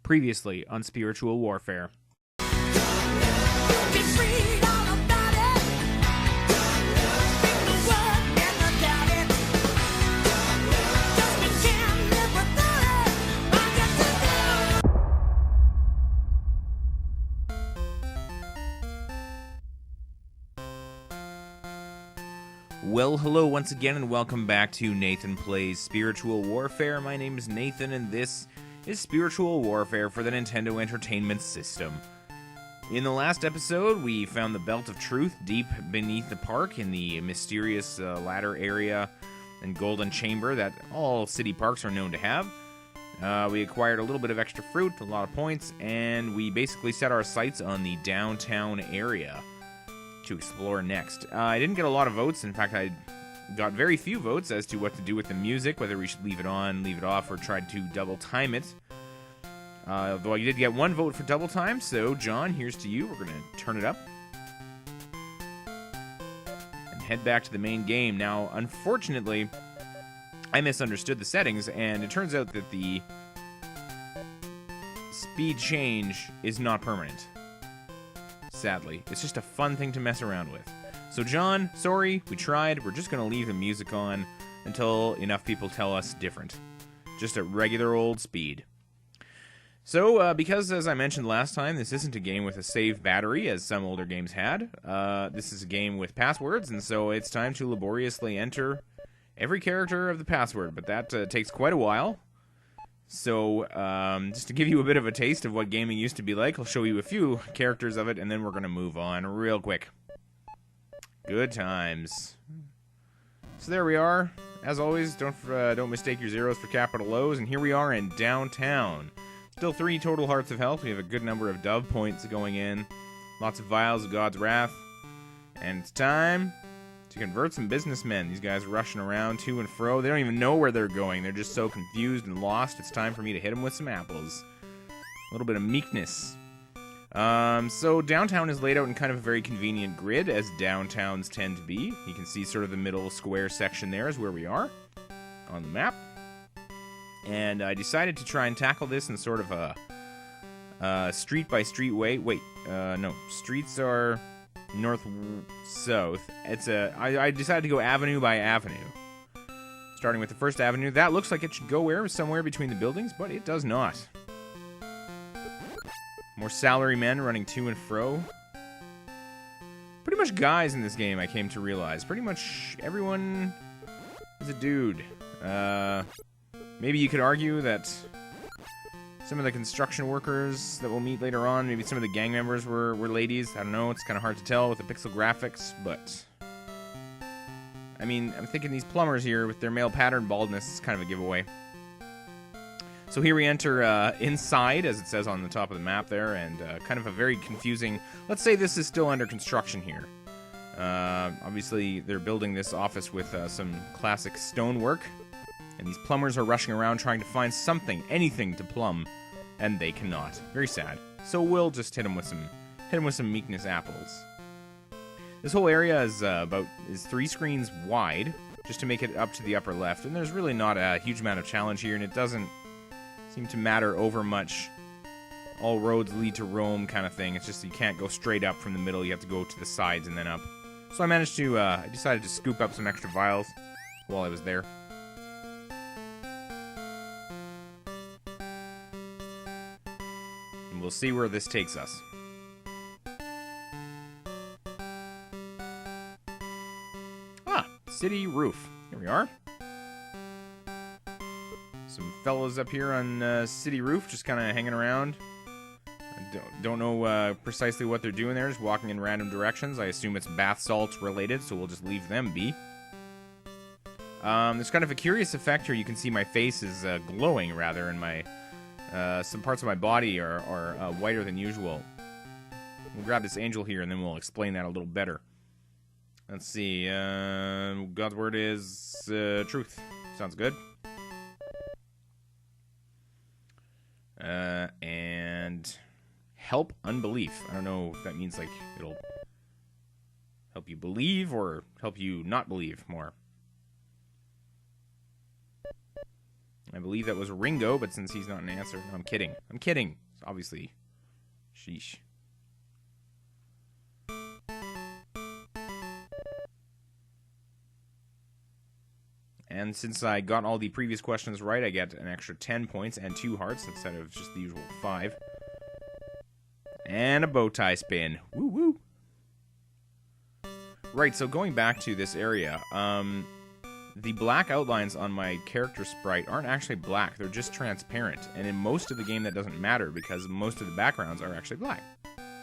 Previously on Spiritual Warfare. Well, hello once again, and welcome back to Nathan Plays Spiritual Warfare. My name is Nathan, and this is Spiritual Warfare for the Nintendo Entertainment System. In the last episode, we found the Belt of Truth deep beneath the park in the mysterious ladder area and golden chamber that all city parks are known to have. We acquired a little bit of extra fruit, a lot of points, and we basically set our sights on the downtown area to explore next. I didn't get a lot of votes. In fact, I got very few votes as to what to do with the music, whether we should leave it on, leave it off, or try to double time it. Though I did get one vote for double time, so John, here's to you. We're going to turn it up and head back to the main game. Now, unfortunately, I misunderstood the settings, and it turns out that the speed change is not permanent. Sadly. It's just a fun thing to mess around with. So John, sorry, we tried. We're just going to leave the music on until enough people tell us different. Just at regular old speed. So, because as I mentioned last time, this isn't a game with a save battery, as some older games had. This is a game with passwords, and so it's time to laboriously enter every character of the password, but that takes quite a while. So, just to give you a bit of a taste of what gaming used to be like, I'll show you a few characters of it, and then we're going to move on real quick. Good times. So there we are. As always, don't mistake your zeros for capital O's, and here we are in downtown. Still 3 total hearts of health. We have a good number of dove points going in. Lots of vials of God's wrath. And it's time to convert some businessmen. These guys are rushing around to and fro. They don't even know where they're going. They're just so confused and lost. It's time for me to hit them with some apples. A little bit of meekness. So downtown is laid out in kind of a very convenient grid, as downtowns tend to be. You can see sort of the middle square section there is where we are on the map. And I decided to try and tackle this in sort of a street-by-street way. Wait, no. Streets are north-south. I decided to go avenue by avenue. Starting with the first avenue. That looks like it should go somewhere between the buildings, but it does not. More salarymen running to and fro. Pretty much guys in this game, I came to realize. Pretty much everyone is a dude. Maybe you could argue that some of the construction workers that we'll meet later on, maybe some of the gang members were ladies. I don't know, it's kind of hard to tell with the pixel graphics, but I mean, I'm thinking these plumbers here with their male pattern baldness is kind of a giveaway. So here we enter inside, as it says on the top of the map there, and kind of a very confusing... Let's say this is still under construction here. Obviously, they're building this office with some classic stonework. And these plumbers are rushing around trying to find something, anything to plumb, and they cannot. Very sad. So we'll just hit them with some meekness apples. This whole area is 3 screens wide, just to make it up to the upper left. And there's really not a huge amount of challenge here, and it doesn't seem to matter over much. All roads lead to Rome kind of thing. It's just you can't go straight up from the middle. You have to go to the sides and then up. So I decided to scoop up some extra vials while I was there. We'll see where this takes us. City roof. Here we are. Some fellas up here on city roof, just kind of hanging around. I don't know precisely what they're doing there, just walking in random directions. I assume it's bath salts related, so we'll just leave them be. There's kind of a curious effect here. You can see my face is glowing, rather, and my... some parts of my body are whiter than usual. We'll grab this angel here, and then we'll explain that a little better. Let's see. God's word is truth. Sounds good. And help unbelief. I don't know if that means like it'll help you believe or help you not believe more. I believe that was Ringo, but since he's not an answer... No, I'm kidding. I'm kidding. Obviously. Sheesh. And since I got all the previous questions right, I get an extra 10 points and 2 hearts instead of just the usual 5. And a bow tie spin. Woo woo! Right, so going back to this area, the black outlines on my character sprite aren't actually black, they're just transparent. And in most of the game that doesn't matter because most of the backgrounds are actually black,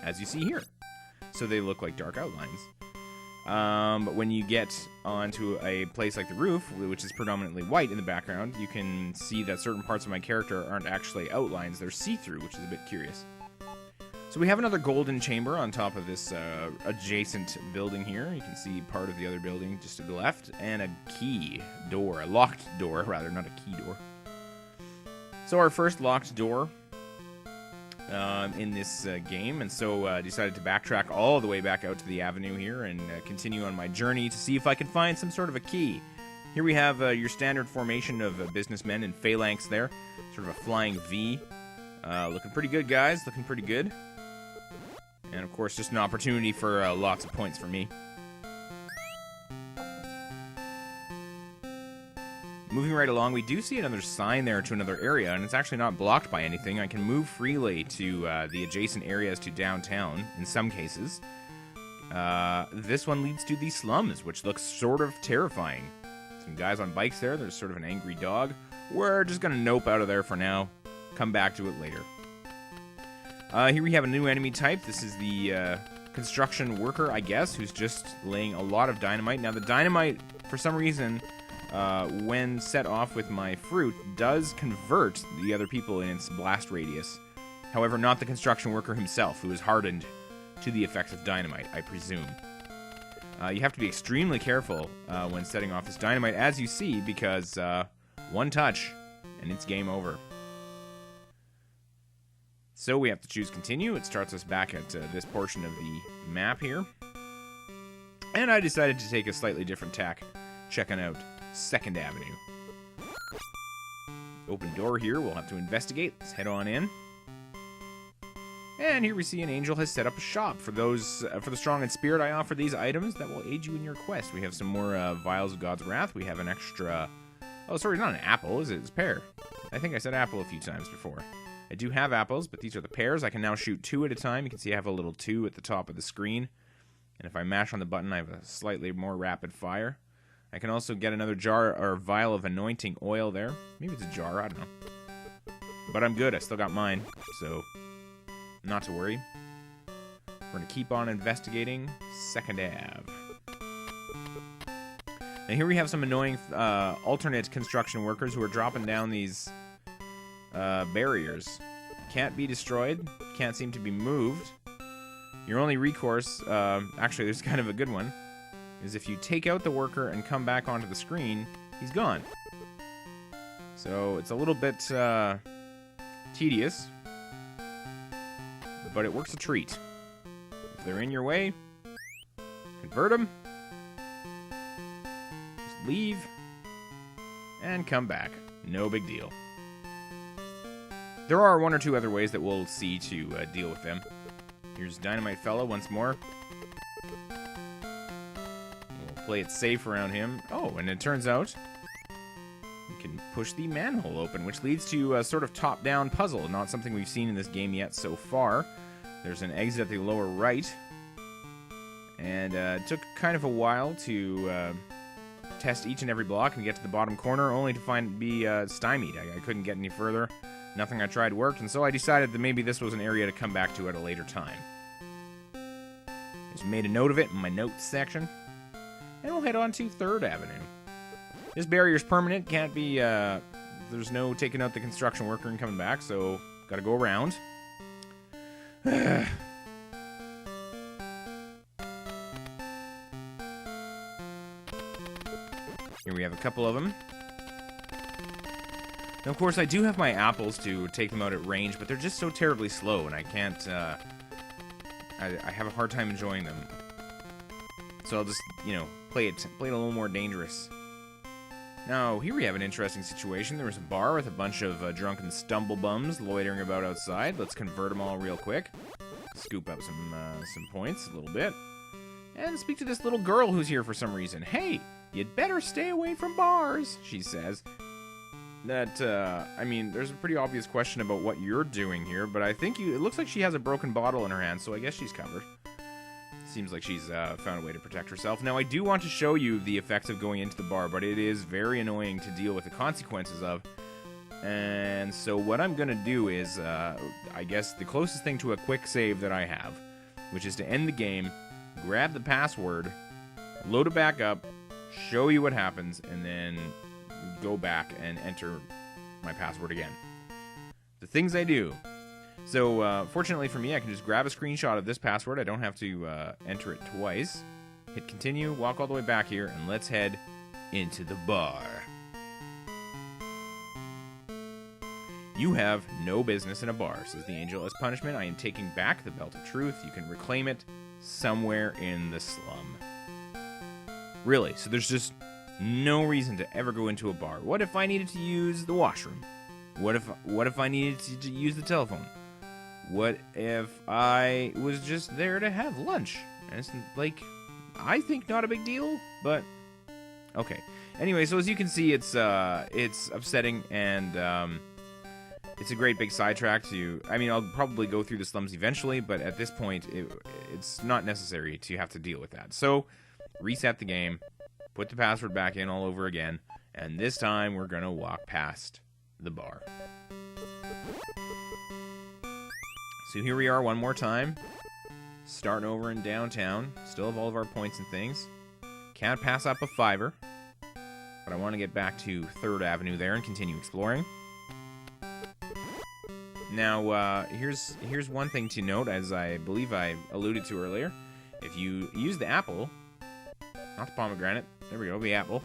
as you see here. So they look like dark outlines. But when you get onto a place like the roof, which is predominantly white in the background, you can see that certain parts of my character aren't actually outlines, they're see-through, which is a bit curious. So we have another golden chamber on top of this adjacent building here. You can see part of the other building just to the left, and a key door, a locked door, rather, not a key door. So our first locked door in this game, and so decided to backtrack all the way back out to the avenue here and continue on my journey to see if I can find some sort of a key. Here we have your standard formation of businessmen in phalanx there, sort of a flying V. Looking pretty good, guys, looking pretty good. And of course, just an opportunity for lots of points for me. Moving right along, we do see another sign there to another area, and it's actually not blocked by anything. I can move freely to the adjacent areas to downtown, in some cases. This one leads to the slums, which looks sort of terrifying. Some guys on bikes there, there's sort of an angry dog. We're just gonna nope out of there for now. Come back to it later. Here we have a new enemy type. This is the construction worker, I guess, who's just laying a lot of dynamite. Now, the dynamite, for some reason, when set off with my fruit, does convert the other people in its blast radius. However, not the construction worker himself, who is hardened to the effects of dynamite, I presume. You have to be extremely careful when setting off this dynamite, as you see, because one touch, and it's game over. So we have to choose continue. It starts us back at this portion of the map here. And I decided to take a slightly different tack, checking out 2nd Avenue. Open door here, we'll have to investigate. Let's head on in. And here we see an angel has set up a shop. For those, for the strong in spirit, I offer these items that will aid you in your quest. We have some more vials of God's Wrath. We have an extra... Oh, sorry, not an apple, is it? It's a pear. I think I said apple a few times before. I do have apples, but these are the pears. I can now shoot 2 at a time. You can see I have a little 2 at the top of the screen. And if I mash on the button, I have a slightly more rapid fire. I can also get another jar or vial of anointing oil there. Maybe it's a jar, I don't know. But I'm good, I still got mine, so not to worry. We're going to keep on investigating 2nd Ave. And here we have some annoying alternate construction workers who are dropping down these barriers. Can't be destroyed, can't seem to be moved. Your only recourse, actually there's kind of a good one, is if you take out the worker and come back onto the screen, he's gone. So it's a little bit tedious, but it works a treat. If they're in your way, convert them, just leave, and come back. No big deal. There are 1 or 2 other ways that we'll see to deal with them. Here's Dynamite Fella once more. We'll play it safe around him. Oh, and it turns out you can push the manhole open, which leads to a sort of top-down puzzle. Not something we've seen in this game yet so far. There's an exit at the lower right. And it took kind of a while to test each and every block and get to the bottom corner, only to be stymied. I couldn't get any further. Nothing I tried worked, and so I decided that maybe this was an area to come back to at a later time. Just made a note of it in my notes section. And we'll head on to 3rd Avenue. This barrier's permanent, can't be, there's no taking out the construction worker and coming back, so gotta go around. Here we have a couple of them. Now, of course, I do have my apples to take them out at range, but they're just so terribly slow, and I can't, I have a hard time enjoying them. So I'll just, you know, play it a little more dangerous. Now, here we have an interesting situation. There was a bar with a bunch of drunken stumblebums loitering about outside. Let's convert them all real quick. Scoop up some points a little bit. And speak to this little girl who's here for some reason. Hey, you'd better stay away from bars, she says. I mean, there's a pretty obvious question about what you're doing here, but I think it looks like she has a broken bottle in her hand, so I guess she's covered. Seems like she's found a way to protect herself. Now, I do want to show you the effects of going into the bar, but it is very annoying to deal with the consequences of. And so what I'm going to do is, I guess, the closest thing to a quick save that I have, which is to end the game, grab the password, load it back up, show you what happens, and then go back and enter my password again. The things I do. So, fortunately for me, I can just grab a screenshot of this password. I don't have to enter it twice. Hit continue, walk all the way back here, and let's head into the bar. You have no business in a bar, says the angel. As punishment, I am taking back the belt of truth. You can reclaim it somewhere in the slum. Really, so there's just no reason to ever go into a bar. What if I needed to use the washroom? What if I needed to use the telephone? What if I was just there to have lunch? And it's like, I think not a big deal, but okay. Anyway, so as you can see, it's upsetting, and it's a great big sidetrack to. I mean, I'll probably go through the slums eventually, but at this point, it's not necessary to have to deal with that. So, reset the game, put the password back in all over again, and this time we're gonna walk past the bar. So here we are one more time, starting over in downtown. Still have all of our points and things. Can't pass up a $5, but I want to get back to 3rd Avenue there and continue exploring. Now, here's one thing to note, as I believe I alluded to earlier. If you use the apple, not the pomegranate, there we go, the apple,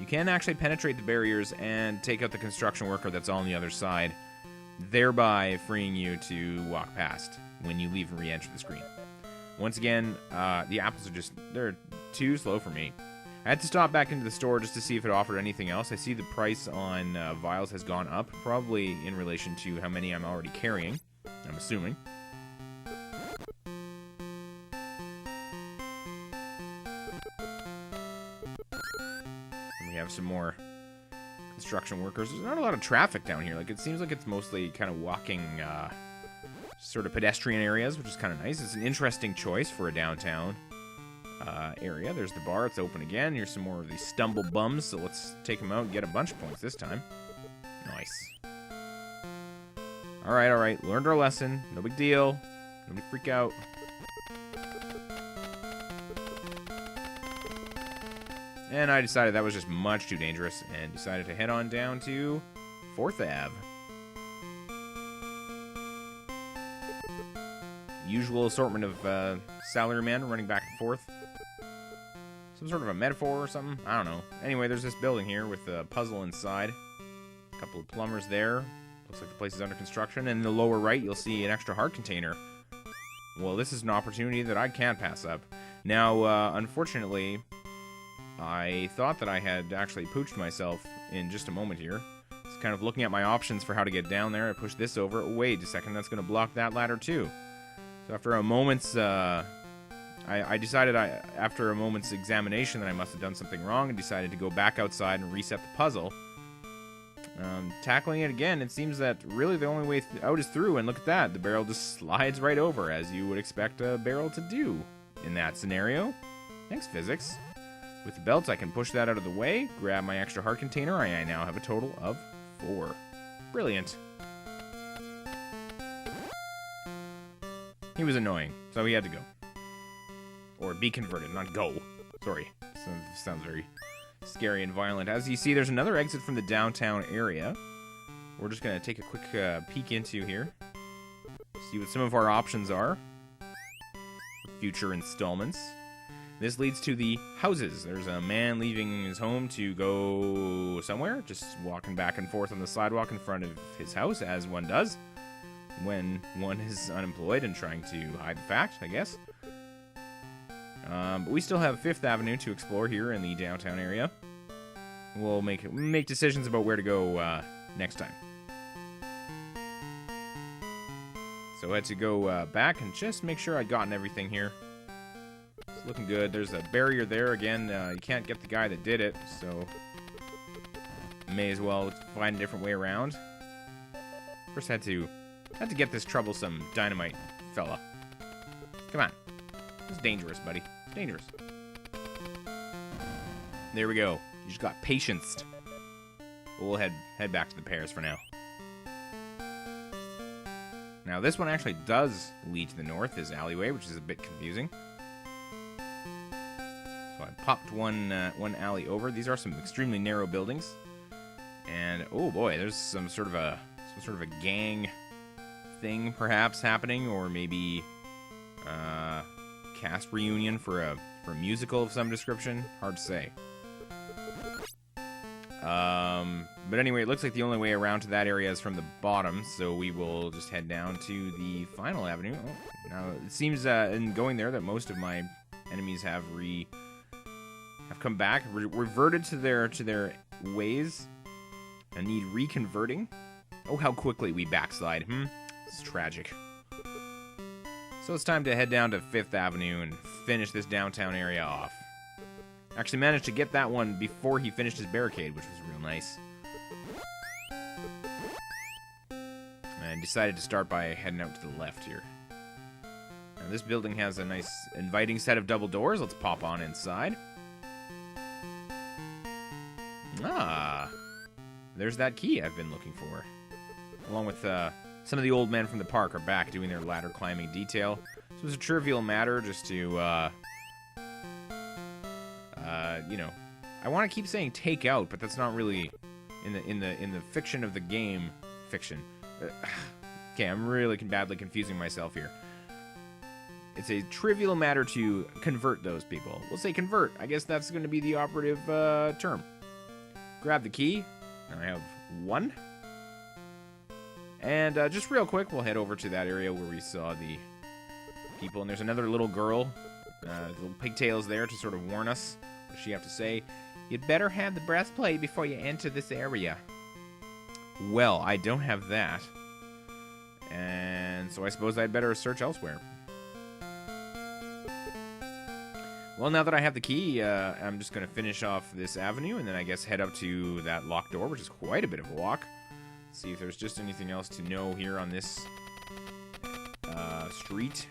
you can actually penetrate the barriers and take out the construction worker that's on the other side, thereby freeing you to walk past when you leave and re-enter the screen. Once again, the apples are they're too slow for me. I had to stop back into the store just to see if it offered anything else. I see the price on vials has gone up, probably in relation to how many I'm already carrying, I'm assuming. And we have some more construction workers. There's not a lot of traffic down here. Like, it seems like it's mostly kind of walking, sort of pedestrian areas, which is kind of nice. It's an interesting choice for a downtown area. There's the bar. It's open again. Here's some more of these stumble bums, so let's take them out and get a bunch of points this time. Nice. Alright. Learned our lesson. No big deal. Nobody freak out. And I decided that was just much too dangerous and decided to head on down to 4th Ave. Usual assortment of salarymen running back and forth. Some sort of a metaphor or something? I don't know. Anyway, there's this building here with a puzzle inside. A couple of plumbers there. Looks like the place is under construction. And in the lower right, you'll see an extra heart container. Well, this is an opportunity that I can't pass up. Now, unfortunately, I thought that I had actually pooched myself in just a moment here. It's kind of looking at my options for how to get down there. I push this over. Oh, wait a second, that's going to block that ladder too. So after a moment's, I decided after a moment's examination that I must have done something wrong and decided to go back outside and reset the puzzle. Tackling it again, it seems that really the only way out is through, and look at that. The barrel just slides right over, as you would expect a barrel to do in that scenario. Thanks, physics. With the belt, I can push that out of the way, grab my extra heart container. I now have a total of 4. Brilliant. He was annoying, so he had to go. Or be converted, not go. Sorry. Sounds very scary and violent. As you see, there's another exit from the downtown area. We're just going to take a quick peek into here. See what some of our options are. Future installments. This leads to the houses. There's a man leaving his home to go somewhere, just walking back and forth on the sidewalk in front of his house, as one does when one is unemployed and trying to hide the fact, I guess. But we still have 5th Avenue to explore here in the downtown area. we'll make decisions about where to go next time. So I had to go back and just make sure I'd gotten everything here. It's looking good. There's a barrier there again. You can't get the guy that did it, so may as well find a different way around. First, had to get this troublesome dynamite fella. Come on, it's dangerous, buddy. Dangerous. There we go. You just got patience. We'll head back to the pears for now. Now this one actually does lead to the north, this alleyway, which is a bit confusing. So I popped one alley over. These are some extremely narrow buildings, and oh boy, there's some sort of a gang thing perhaps happening, or maybe cast reunion for a musical of some description. Hard to say. But anyway, it looks like the only way around to that area is from the bottom, so we will just head down to the final avenue. Oh, now it seems in going there that most of my enemies have come back, reverted to their ways, and need reconverting. Oh, how quickly we backslide. It's tragic. So it's time to head down to 5th Avenue and finish this downtown area off. Actually managed to get that one before he finished his barricade, which was real nice. And decided to start by heading out to the left here. Now this building has a nice inviting set of double doors. Let's pop on inside. Ah, there's that key I've been looking for. Along with some of the old men from the park are back doing their ladder climbing detail. So it was a trivial matter just to you know, I want to keep saying take out, but that's not really in the fiction of the game fiction. Okay, I'm really badly confusing myself here. It's a trivial matter to convert those people. We'll say convert. I guess that's going to be the operative term. Grab the key. Now I have one. And just real quick, we'll head over to that area where we saw the people. And there's another little girl, little pigtails there to sort of warn us. What does she have to say? You'd better have the breastplate before you enter this area. Well, I don't have that. And so I suppose I'd better search elsewhere. Well, now that I have the key, I'm just going to finish off this avenue and then I guess head up to that locked door, which is quite a bit of a walk. See if there's just anything else to know here on this street.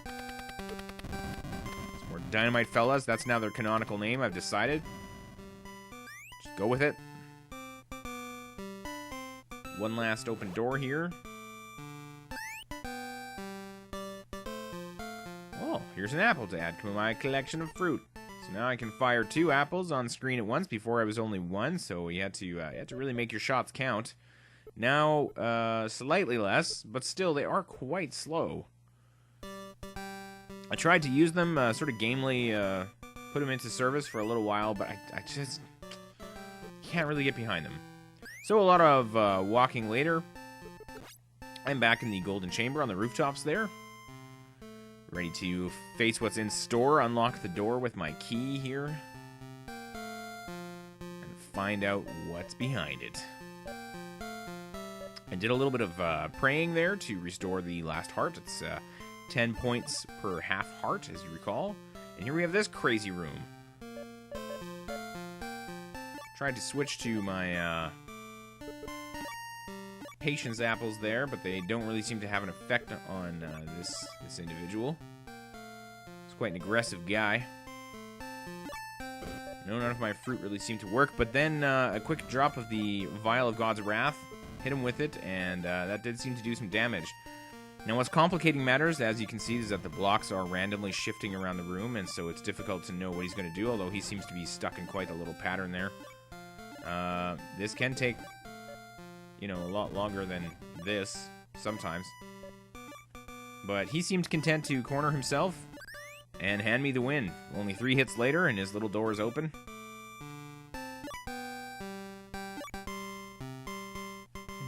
Some more dynamite fellas. That's now their canonical name, I've decided. Just go with it. One last open door here. Oh, here's an apple to add to my collection of fruit. So now I can fire 2 apples on screen at once. Before I was only 1, so you had to really make your shots count. Now, slightly less, but still they are quite slow. I tried to use them, sort of gamely, put them into service for a little while, but I just can't really get behind them. So a lot of walking later. I'm back in the Golden Chamber on the rooftops there. Ready to face what's in store, unlock the door with my key here, and find out what's behind it. I did a little bit of praying there to restore the last heart. It's 10 points per half heart, as you recall. And here we have this crazy room. Tried to switch to my patience apples there, but they don't really seem to have an effect on this individual. He's quite an aggressive guy. No, none of my fruit really seemed to work, but then a quick drop of the Vial of God's Wrath hit him with it, and that did seem to do some damage. Now, what's complicating matters, as you can see, is that the blocks are randomly shifting around the room, and so it's difficult to know what he's going to do, although he seems to be stuck in quite a little pattern there. This can take, you know, a lot longer than this, sometimes. But he seemed content to corner himself and hand me the win. Only 3 hits later, and his little door is open.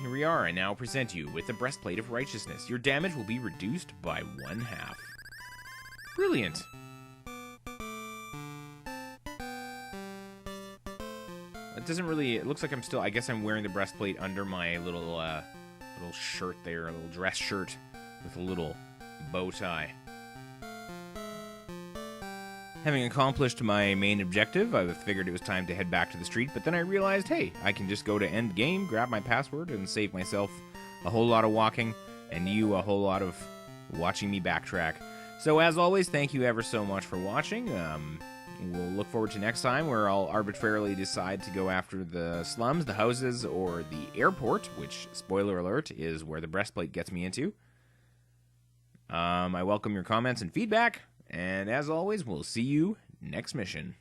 Here we are. I now present you with the Breastplate of Righteousness. Your damage will be reduced by 1/2. Brilliant. It doesn't really... It looks like I'm still... I guess I'm wearing the breastplate under my little shirt there. A little dress shirt with a little bow tie. Having accomplished my main objective, I figured it was time to head back to the street, but then I realized, hey, I can just go to end game, grab my password, and save myself a whole lot of walking, and you a whole lot of watching me backtrack. So as always, thank you ever so much for watching. We'll look forward to next time, where I'll arbitrarily decide to go after the slums, the houses, or the airport, which, spoiler alert, is where the breastplate gets me into. I welcome your comments and feedback. And as always, we'll see you next mission.